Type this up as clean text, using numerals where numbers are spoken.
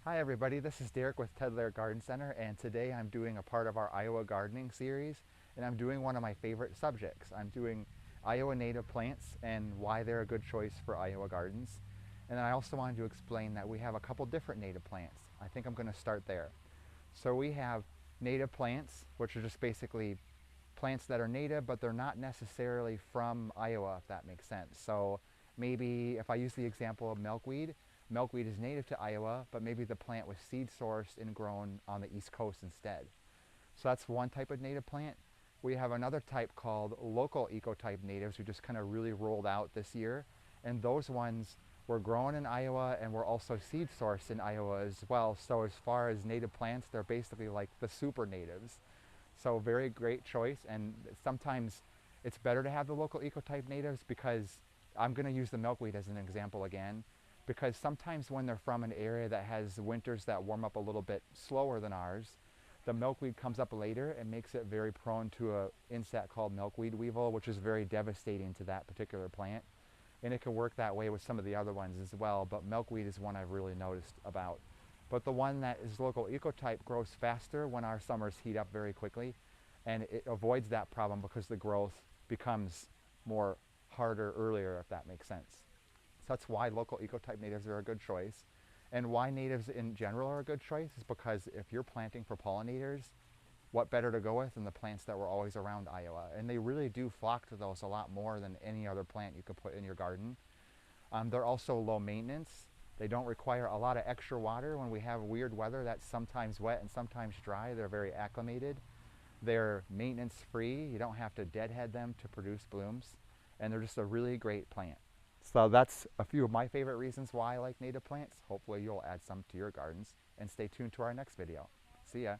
Hi everybody, this is Derek with Lare Garden Center, and today I'm doing a part of our Iowa gardening series, and I'm doing one of my favorite subjects. I'm doing Iowa native plants and why they're a good choice for Iowa gardens. And then I also wanted to explain that we have a couple different native plants. I think I'm going to start there. So we have native plants, which are just basically plants that are native, but they're not necessarily from Iowa, if that makes sense. So maybe if I use the example of milkweed, milkweed is native to Iowa, but maybe the plant was seed sourced and grown on the East Coast instead. So that's one type of native plant. We have another type called local ecotype natives, who just kind of really rolled out this year. And those ones were grown in Iowa and were also seed sourced in Iowa as well. So as far as native plants, they're basically like the super natives. So very great choice, and sometimes it's better to have the local ecotype natives because I'm going to use the milkweed as an example again, because sometimes when they're from an area that has winters that warm up a little bit slower than ours, the milkweed comes up later and makes it very prone to an insect called milkweed weevil, which is very devastating to that particular plant. And it can work that way with some of the other ones as well, but milkweed is one I've really noticed about. But the one that is local ecotype grows faster when our summers heat up very quickly, and it avoids that problem because the growth becomes more harder earlier, if that makes sense. So that's why local ecotype natives are a good choice. And why natives in general are a good choice is because if you're planting for pollinators, what better to go with than the plants that were always around Iowa? And they really do flock to those a lot more than any other plant you could put in your garden. They're also low maintenance. They don't require a lot of extra water. When we have weird weather that's sometimes wet and sometimes dry, they're very acclimated. They're maintenance free. You don't have to deadhead them to produce blooms. And they're just a really great plant. So that's a few of my favorite reasons why I like native plants. Hopefully you'll add some to your gardens, and stay tuned to our next video. See ya.